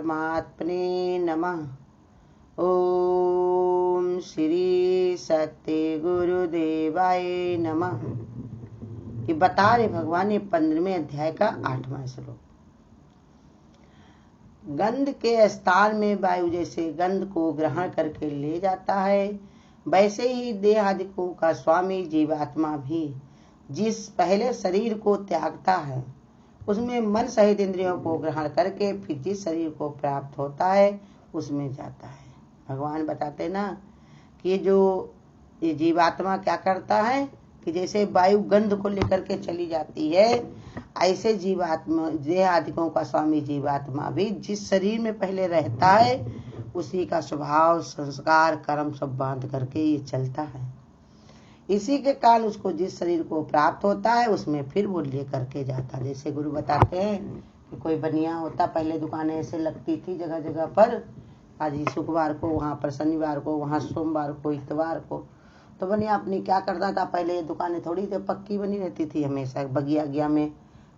परमात्मने नमः। ओम श्री सत्य गुरुदेवाय नमः। ये बता रहे भगवान ये 15वें अध्याय का 8वां श्लोक। गंध के स्थान में वायु जैसे गंध को ग्रहण करके ले जाता है, वैसे ही देहादिकों का स्वामी जीवात्मा भी जिस पहले शरीर को त्यागता है, उसमें मन सहित इंद्रियों को ग्रहण करके फिर जिस शरीर को प्राप्त होता है उसमें जाता है। भगवान बताते ना कि ये जीवात्मा क्या करता है कि जैसे वायु गंध को लेकर के चली जाती है, ऐसे जीवात्मा देहादिकों का स्वामी जीवात्मा भी जिस शरीर में पहले रहता है उसी का स्वभाव संस्कार कर्म सब बांध करके ये चलता है। इसी के कारण उसको जिस शरीर को प्राप्त होता है उसमें फिर वो ले करके जाता है। जैसे गुरु बताते हैं कि कोई बनिया होता, पहले दुकानें ऐसे लगती थी जगह जगह पर, आज शुक्रवार को वहाँ पर, शनिवार को वहाँ, सोमवार को, इतवार को, तो बनिया अपनी क्या करता था, पहले ये दुकानें थोड़ी तो पक्की बनी रहती थी, हमेशा बगिया गिया में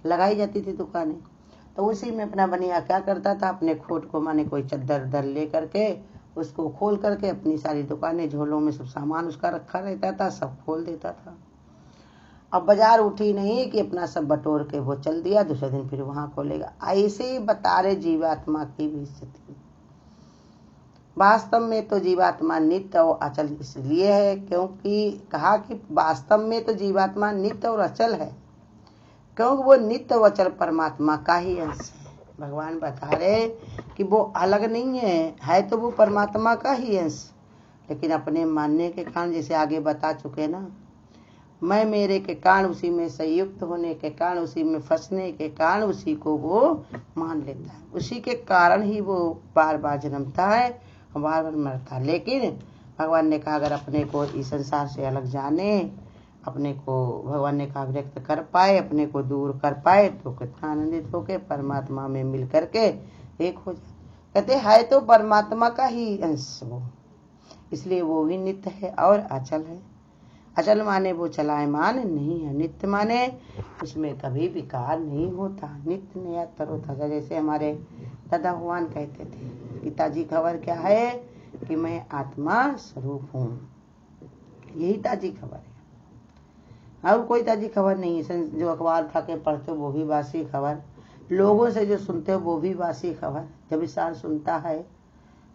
लगाई जाती थी दुकानें, तो उसी में अपना बनिया क्या करता था, अपने खोट को माने कोई चद्दर दर ले करके उसको खोल करके अपनी सारी दुकानें, झोलों में सब सामान उसका रखा रहता था, सब खोल देता था। अब बाजार उठी नहीं कि अपना सब बटोर के वो चल दिया, दूसरे दिन फिर वहां खोलेगा। ऐसे ही बता रहे जीवात्मा की भी स्थिति। वास्तव में तो जीवात्मा नित्य और अचल इसलिए है क्योंकि कहा कि वास्तव में तो जीवात्मा नित्य और अचल है, क्योंकि वो नित्य और अचल परमात्मा का ही अंश है। भगवान बता रहे कि वो अलग नहीं है तो वो परमात्मा का ही अंश, लेकिन अपने मानने के कारण, जैसे आगे बता चुके ना, मैं मेरे के कारण, उसी में संयुक्त होने के कारण, उसी में फंसने के कारण उसी को वो मान लेता है। उसी के कारण ही वो बार बार जन्मता है, बार बार मरता है। लेकिन भगवान ने कहा अगर अपने को इस संसार से अलग जाने, अपने को भगवान ने कहा व्यक्त कर पाए, अपने को दूर कर पाए, तो कितना आनंदित होके परमात्मा में मिल करके एक हो जाए। कहते है तो परमात्मा का ही अंश वो, इसलिए वो भी नित्य है और अचल है। अचल माने वो चलायमान नहीं है, नित्य माने उसमें कभी विकार नहीं होता, नित्य नया तरोताजा। जैसे हमारे दादा भगवान कहते थे, पिताजी खबर क्या है कि मैं आत्मा स्वरूप हूँ, यही ताजी खबर है, और कोई ताजी खबर नहीं है। जो अखबार उठा के पढ़ते हो वो भी बासी खबर, लोगों से जो सुनते हो वो भी बासी खबर। जब इंसान सुनता है,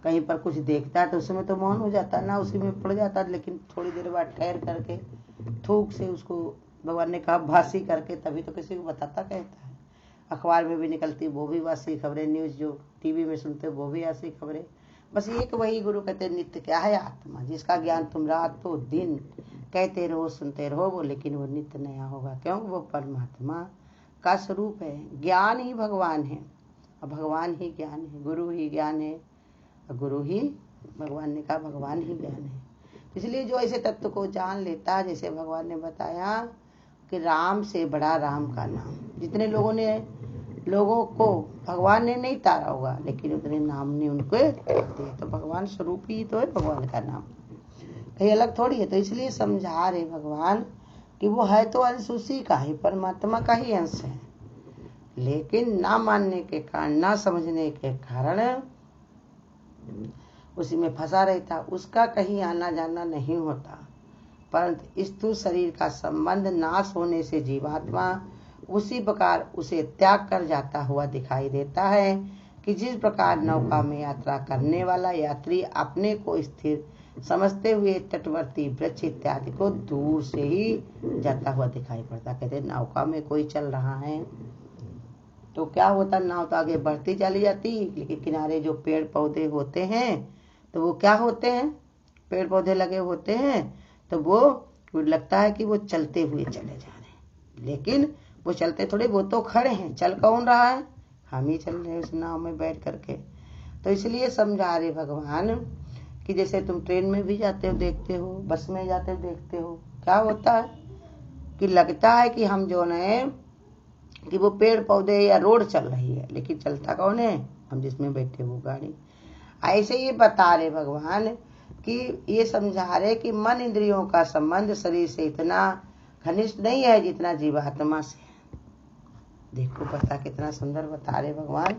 कहीं पर कुछ देखता है तो उसमें तो मौन हो जाता है ना, उसी में पड़ जाता है, लेकिन थोड़ी देर बाद ठहर करके थूक से उसको भगवान ने कहा बासी करके तभी तो किसी को बताता कहता है। अखबार में भी निकलती वो भी बासी खबरें, न्यूज़ जो टीवी में सुनते हो वो भी ऐसी खबरें। बस एक वही गुरु कहते नित्य क्या है, आत्मा, जिसका ज्ञान तुम रातों दिन कहते रहो सुनते रहो वो, लेकिन वो नित्य नया होगा, क्योंकि वो परमात्मा का स्वरूप है। ज्ञान ही भगवान है और भगवान ही ज्ञान है, गुरु ही ज्ञान है और गुरु ही भगवान ने कहा भगवान ही ज्ञान है। इसलिए जो ऐसे तत्व को जान लेता, जैसे भगवान ने बताया कि राम से बड़ा राम का नाम, जितने लोगों को भगवान ने नहीं तारा होगा, लेकिन उतने नाम ने उनको दिए, तो भगवान स्वरूप ही तो है भगवान का नाम, कहीं अलग थोड़ी है। तो इसलिए समझा रहे भगवान कि वो है तो अंश उसी का ही, परमात्मा का ही अंश है, लेकिन ना मानने के कारण, ना समझने के कारण उसी में फंसा रहता, उसका कहीं आना जाना नहीं होता। परंतु स्थूल शरीर का संबंध नाश होने से जीवात्मा उसी प्रकार उसे त्याग कर जाता हुआ दिखाई देता है कि जिस प्रकार नौका में यात्रा करने वाला यात्री अपने को स्थिर समझते हुए तटवर्ती वृक्ष इत्यादि को दूर से ही जाता हुआ दिखाई पड़ता। कहते नौका में कोई चल रहा है तो क्या होता, नाव तो आगे बढ़ती चली जाती, लेकिन किनारे जो पेड़ पौधे होते हैं तो वो क्या होते हैं, पेड़ पौधे लगे होते हैं, तो वो लगता है कि वो चलते हुए चले जा रहे हैं, लेकिन वो चलते थोड़े, वो तो खड़े हैं, चल कौन रहा है, हम ही चल रहे हैं उस नाव में बैठ करके। तो इसलिए समझा रहे भगवान कि जैसे तुम ट्रेन में भी जाते हो देखते हो, बस में जाते हो देखते हो, क्या होता है कि लगता है कि हम जो है कि वो पेड़ पौधे या रोड चल रही है, लेकिन चलता कौन है, हम जिसमें बैठे वो गाड़ी। ऐसे ही बता रहे भगवान कि ये समझा रहे कि मन इंद्रियों का संबंध शरीर से इतना घनिष्ठ नहीं है जितना जीवात्मा से। देखो पता कितना सुंदर बता रहे भगवान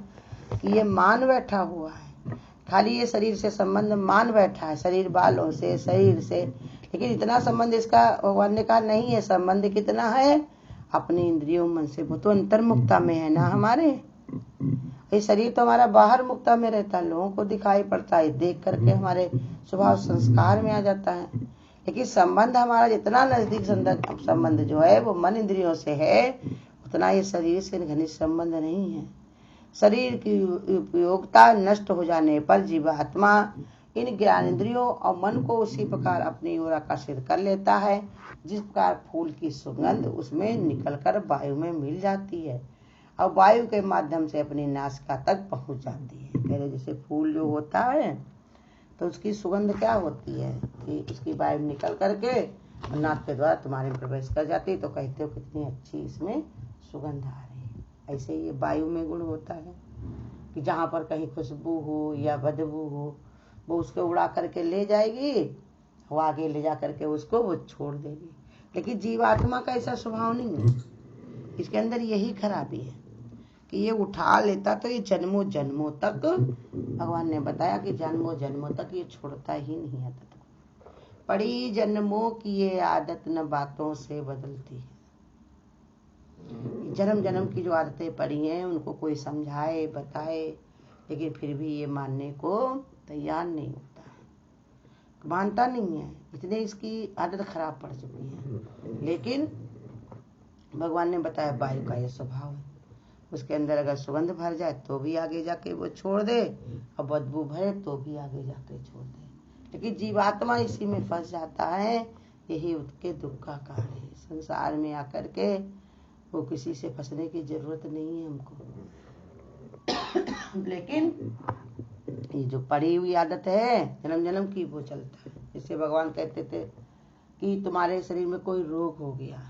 कि ये मान बैठा हुआ है, खाली ये शरीर से संबंध मान बैठा है, शरीर बालों से, शरीर से, लेकिन इतना संबंध इसका भगवान ने कहा नहीं है। संबंध कितना है? अपनी इंद्रियों मन से। वो तो अंतर्मुक्ता में है ना हमारे। ये शरीर तो हमारा बाहर मुक्ता में रहता है, लोगों को दिखाई पड़ता है, देख करके हमारे स्वभाव संस्कार में आ जाता है। लेकिन संबंध हमारा जितना नजदीक संबंध जो है वो मन इंद्रियों से है, उतना ये शरीर से घनिष्ठ संबंध नहीं है। शरीर की उपयोगिता नष्ट हो जाने पर जीवात्मा इन ज्ञानेंद्रियों और मन को उसी प्रकार अपनी ओर आकर्षित कर लेता है जिस प्रकार फूल की सुगंध उसमें निकलकर वायु में मिल जाती है और वायु के माध्यम से अपनी नासिका तक पहुंच जाती है। पहले जैसे फूल जो होता है तो उसकी सुगंध क्या होती है कि उसकी वायु निकल करके नाक के द्वारा तुम्हारे में प्रवेश कर जाती है, तो कहते हो कितनी अच्छी इसमें सुगंध आ रही है। ऐसे ये वायु में गुण होता है कि जहाँ पर कहीं खुशबू हो या बदबू हो वो उसको उड़ा करके ले जाएगी, वो आगे ले जा करके उसको वो छोड़ देगी। लेकिन जीवात्मा का ऐसा स्वभाव नहीं है, इसके अंदर यही खराबी है कि ये उठा लेता तो ये जन्मों जन्मों तक, भगवान ने बताया कि जन्मों जन्मों तक ये छोड़ता ही नहीं है। पड़ी जन्मों की ये आदत न बातों से बदलती है। जन्म जन्म की जो आदतें पड़ी हैं उनको कोई समझाए बताए, लेकिन फिर भी ये मानने को तैयार नहीं होता है, मानता नहीं है। इतने इसकी आदत खराब पड़ चुकी है। लेकिन भगवान ने बताया वायु का ये स्वभाव है, उसके अंदर अगर सुगंध भर जाए तो भी आगे जाके वो छोड़ दे, और बदबू भरे तो भी आगे जाके छोड़ दे। लेकिन जीवात्मा इसी में फंस जाता है, यही उसके दुख का कारण है। संसार में आकर के वो किसी से फंसने की जरूरत नहीं है हमको। लेकिन ये जो पड़ी हुई आदत है जन्म जन्म की वो चलता है। जैसे भगवान कहते थे कि तुम्हारे शरीर में कोई रोग हो गया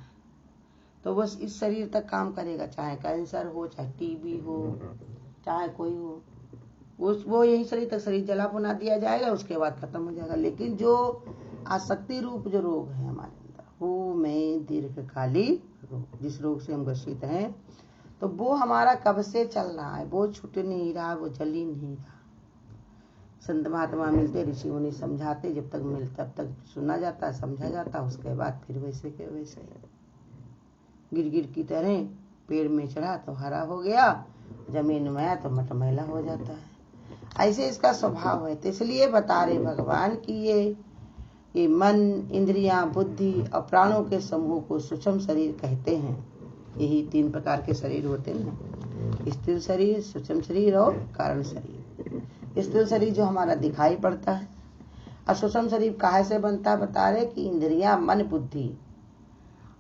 तो बस इस शरीर तक काम करेगा, चाहे कैंसर हो, चाहे टीबी हो, चाहे कोई हो, वो यही शरीर तक, शरीर जला बुना दिया जाएगा, उसके बाद खत्म हो जाएगा। लेकिन जो आसक्ति रूप जो रोग है हमारे अंदर, वो में दीर्घकाली रोग, जिस रोग से हम ग्रसित हैं, तो वो हमारा कब से चल रहा है, वो छूट नहीं रहा, वो जल ही नहीं रहा। संत महात्मा मिलते, ऋषि मुनि समझाते, जब तक मिलता तब तक सुना जाता, समझा जाता, उसके बाद फिर वैसे के वैसे गिर की तरह पेड़ में चढ़ा तो हरा हो गया, जमीन में आया तो मटमैला हो जाता है। ऐसे इसका स्वभाव है। तो इसलिए बता रहे भगवान कि ये मन, इंद्रियां, बुद्धि और प्राणों के समूह को सूक्ष्म शरीर कहते हैं। यही 3 प्रकार के शरीर होते हैं, स्थूल शरीर, सूक्ष्म शरीर और कारण शरीर। स्थूल शरीर जो हमारा दिखाई पड़ता है, और सूक्ष्म शरीर काहे से बनता, बता रहे कि इंद्रियां, मन, बुद्धि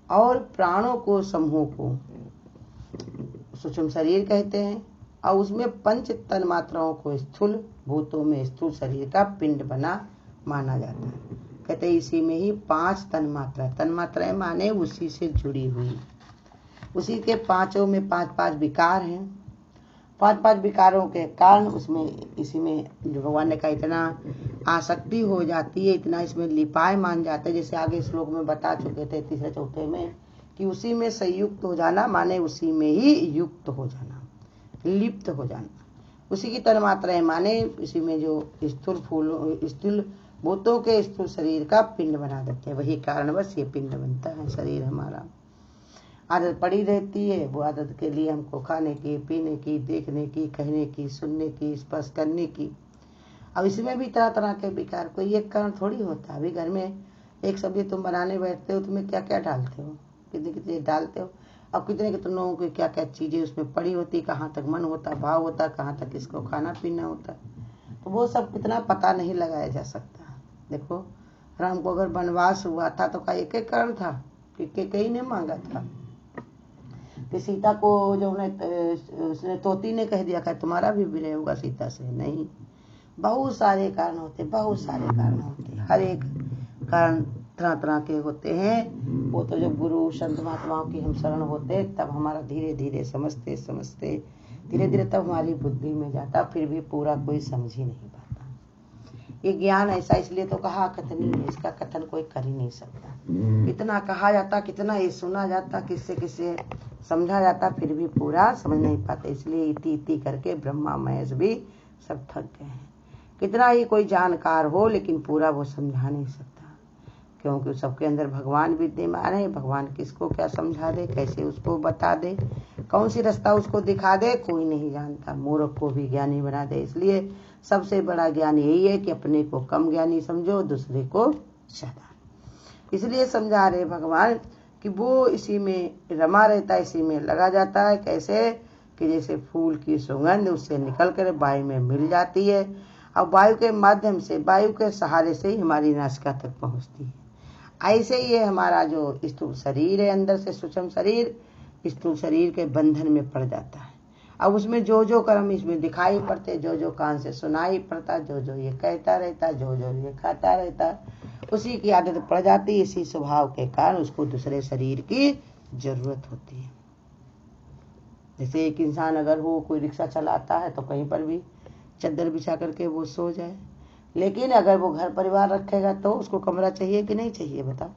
और प्राणों को समूह को सूक्ष्म शरीर कहते हैं, और उसमें 5 तन मात्राओं को स्थूल भूतों में स्थूल शरीर का पिंड बना माना जाता है। कहते हैं इसी में ही 5 तन मात्राएं माने उसी से जुड़ी हुई, उसी के 5 में 5 विकार हैं। 5 विकारों के कारण उसमें इसी में जो भगवान ने कहा इतना आसक्ति हो जाती है, इतना इसमें लिपाए मान जाते हैं। जैसे आगे श्लोक में बता चुके थे 3-4 में कि उसी में संयुक्त हो जाना माने उसी में ही युक्त हो जाना, लिप्त हो जाना। उसी की तन्मात्राएं माने इसी में जो स्थूल भूतों के स्थूल शरीर का पिंड बना देते हैं। वही कारणवश ये पिंड बनता है। शरीर हमारा आदत पड़ी रहती है, वो आदत के लिए हमको खाने की, पीने की, देखने की, कहने की, सुनने की, स्पर्श करने की। अब इसमें भी तरह तरह के विकार, कोई एक कारण थोड़ी होता है। अभी घर में एक सब्जी तुम बनाने बैठते हो, तुम्हें क्या क्या डालते हो, कितने कितने डालते हो, अब कितने कितने लोगों की क्या क्या चीजें उसमें पड़ी होती, कहाँ तक मन होता, भाव होता, कहाँ तक इसको खाना पीना होता, तो वो सब कितना पता नहीं लगाया जा सकता। देखो राम को अगर वनवास हुआ था तो का एक कारण था कि कई ने मांगा था कि सीता को जो उसने तोती ने कह दिया था तुम्हारा भी विरह होगा सीता से, नहीं, बहुत सारे कारण होते, बहुत सारे कारण होते, हर एक कारण तरह तरह के होते हैं। वो तो जब गुरु संत महात्माओं की हम शरण होते तब हमारा धीरे धीरे समझते समझते धीरे धीरे तब हमारी बुद्धि में जाता, फिर भी पूरा कोई समझ ही नहीं पाता। ये ज्ञान ऐसा इसलिए तो कहा कथनी है, इसका कथन कोई कर ही नहीं सकता। कितना कहा जाता, कितना ये सुना जाता, किससे किससे समझा जाता फिर भी पूरा समझ नहीं पाते, इसलिए इति इति करके ब्रह्मा महेश भी सब थक गए हैं। कितना ही कोई जानकार हो लेकिन पूरा वो समझा नहीं सकता, क्योंकि सबके अंदर भगवान विद्यमान है। भगवान किसको क्या समझा दे, कैसे उसको बता दे, कौन सी रास्ता उसको दिखा दे, कोई नहीं जानता। मूर्ख को भी ज्ञानी बना दे। इसलिए सबसे बड़ा ज्ञान यही है कि अपने को कम ज्ञानी समझो, दूसरे को ज्यादा। इसलिए समझा रहे भगवान कि वो इसी में रमा रहता है, इसी में लगा जाता है। कैसे कि जैसे फूल की सुगंध उससे निकल कर वायु में मिल जाती है, और वायु के माध्यम से, वायु के सहारे से ही हमारी नासिका तक पहुंचती है। ऐसे ही है हमारा जो स्थूल शरीर है, अंदर से सूक्ष्म शरीर स्थूल शरीर के बंधन में पड़ जाता है। अब उसमें जो जो कर्म इसमें दिखाई पड़ते, जो जो कान से सुनाई पड़ता, जो जो ये कहता रहता, जो जो ये खाता रहता, उसी की आदत पड़ जाती है। इसी स्वभाव के कारण उसको दूसरे शरीर की जरूरत होती है। जैसे एक इंसान अगर वो कोई रिक्शा चलाता है तो कहीं पर भी चद्दर बिछा करके वो सो जाए, लेकिन अगर वो घर परिवार रखेगा तो उसको कमरा चाहिए कि नहीं चाहिए, बताओ।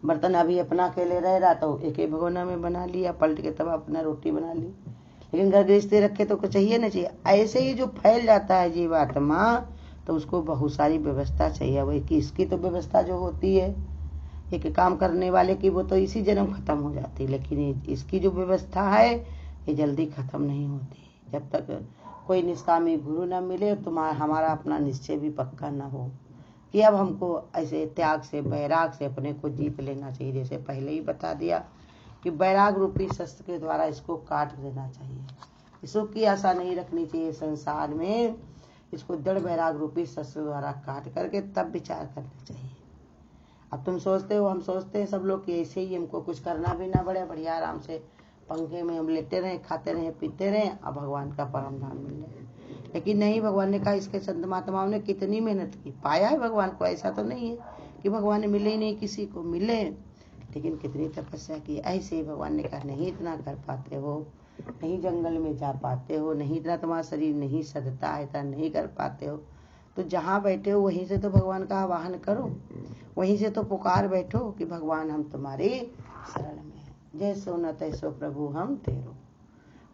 बर्तन अभी अपना अकेले रह रहा तो एक ही भगोना में बना लिया, पलट के तब अपना रोटी बना ली, लेकिन घर गृहस्थी रखे तो कुछ चाहिए ना चाहिए। ऐसे ही जो फैल जाता है जीवात्मा, तो उसको बहुत सारी व्यवस्था चाहिए। वही कि इसकी तो व्यवस्था जो होती है एक काम करने वाले की, वो तो इसी जन्म खत्म हो जाती है, लेकिन इसकी जो व्यवस्था है ये जल्दी खत्म नहीं होती जब तक कोई निष्कामी गुरु न मिले, हमारा अपना निश्चय भी पक्का न हो कि अब हमको ऐसे त्याग से, बैराग से अपने को जीत लेना चाहिए। जैसे पहले ही बता दिया कि बैराग रूपी शस्त्र के द्वारा इसको काट देना चाहिए। सुख की आशा नहीं रखनी चाहिए संसार में, इसको दृढ़ बैराग रूपी शस्त्र द्वारा काट करके तब विचार करना चाहिए। अब तुम सोचते हो, हम सोचते हैं सब लोग कि ऐसे ही हमको कुछ करना भी ना पड़े, बढ़िया आराम से पंखे में हम लेटे रहें, खाते रहें, पीते रहें, अब भगवान का परम धाम मिल जाए। लेकिन नहीं, भगवान ने कहा इसके संत महात्माओं ने कितनी मेहनत की, पाया है भगवान को। ऐसा तो नहीं है कि भगवान मिले ही नहीं, किसी को मिले, लेकिन कितनी तपस्या की। ऐसे ही भगवान ने कहा नहीं इतना कर पाते हो, नहीं जंगल में जा पाते हो, नहीं इतना तुम्हारा शरीर नहीं सधता है, इतना नहीं कर पाते हो, तो जहाँ बैठे हो वहीं से तो भगवान का आवाहन करो, वहीं से तो पुकार बैठो कि भगवान हम तुम्हारी शरण में हैं, जैसो न तैसो प्रभु हम तेरो।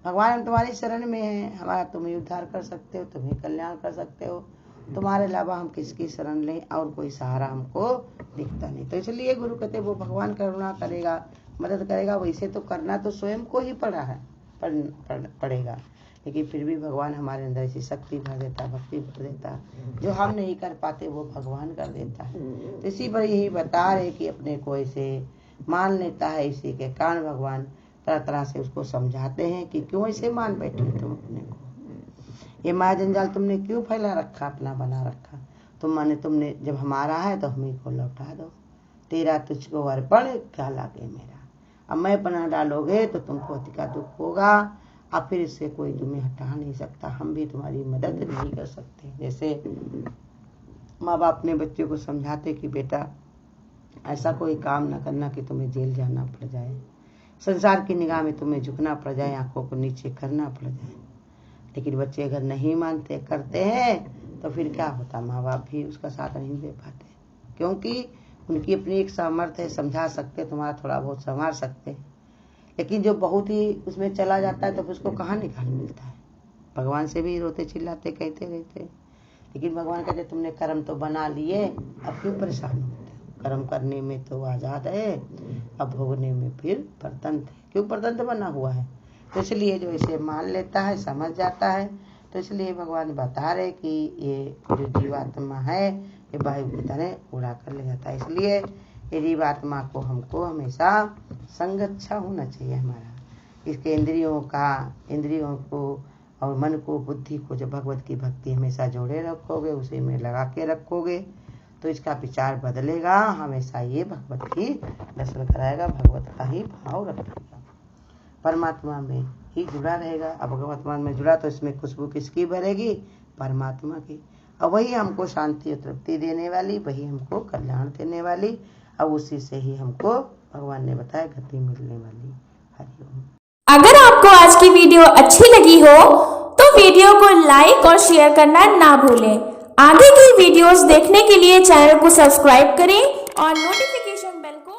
भगवान हम तुम्हारी शरण में हैं, हमारा तुम ही उद्धार कर सकते हो, तुम ही कल्याण कर सकते हो, तुम्हारे अलावा हम किसकी शरण लें, और कोई सहारा हमको दिखता नहीं। तो इसलिए गुरु कहते वो भगवान करुणा करेगा, मदद करेगा, वैसे तो करना तो स्वयं को ही पड़ेगा, लेकिन फिर भी भगवान हमारे अंदर ऐसी शक्ति भर देता, भक्ति भर देता, जो हम नहीं कर पाते वो भगवान कर देता है। तो इसी पर यही बता रहे कि अपने को ऐसे मान लेता है, इसी के कारण भगवान तरह तरह से उसको समझाते हैं कि क्यों ऐसे मान बैठे तुम अपने को, ये माया जंजाल तुमने क्यों फैला रखा, अपना बना रखा। तुमने जब हमारा है तो हम ही को लौटा दो, तेरा तुझको अर्पण क्या लागे मेरा। अब मैं पना डालोगे तो तुमको अति का दुख होगा, अब फिर इससे कोई तुम्हें हटा नहीं सकता, हम भी तुम्हारी मदद नहीं कर सकते। जैसे माँ बाप अपने बच्चे को समझाते कि बेटा ऐसा कोई काम ना करना कि तुम्हें जेल जाना पड़ जाए, संसार की निगाह में तुम्हें झुकना पड़ जाए, आंखों को नीचे करना पड़ जाए। लेकिन बच्चे अगर नहीं मानते, करते हैं, तो फिर क्या होता, माँ बाप भी उसका साथ नहीं दे पाते, क्योंकि उनकी अपनी एक सामर्थ्य है, समझा सकते, तुम्हारा थोड़ा बहुत संवार सकते हैं, लेकिन जो बहुत ही उसमें चला जाता है तो उसको कहाँ निकाल मिलता है। भगवान से भी रोते चिल्लाते कहते रहते, लेकिन भगवान कहते तुमने कर्म तो बना लिए, अब क्यों परेशान होते हो, कर्म करने में तो आजाद है, अब भोगने में फिर परतंत्र है, क्यों परतंत्र बना हुआ है। तो इसलिए जो इसे मान लेता है, समझ जाता है, तो इसलिए भगवान बता रहे कि ये जो जीवात्मा है ये वायु की तरह उड़ा कर ले जाता है। इसलिए ये जीवात्मा को हमको हमेशा संगच्छा होना चाहिए हमारा, इसके इंद्रियों को और मन को, बुद्धि को, जो भगवत की भक्ति हमेशा जोड़े रखोगे, उसी में लगा के रखोगे, तो इसका विचार बदलेगा, हमेशा ये भगवत की दर्शन कराएगा, भगवत का ही भाव रखेगा, परमात्मा में ही जुड़ा रहेगा। अब भगवत्मा में जुड़ा तो इसमें खुशबू किसकी भरेगी, परमात्मा की। अब वही हमको शांति और तृप्ति देने वाली, वही हमको कल्याण देने वाली, अब उसी से ही हमको भगवान ने बताया गति मिलने वाली। हरिओम। अगर आपको आज की वीडियो अच्छी लगी हो तो वीडियो को लाइक और शेयर करना ना भूलें। आगे की वीडियोस देखने के लिए चैनल को सब्सक्राइब करें और नोटिफिकेशन बेल को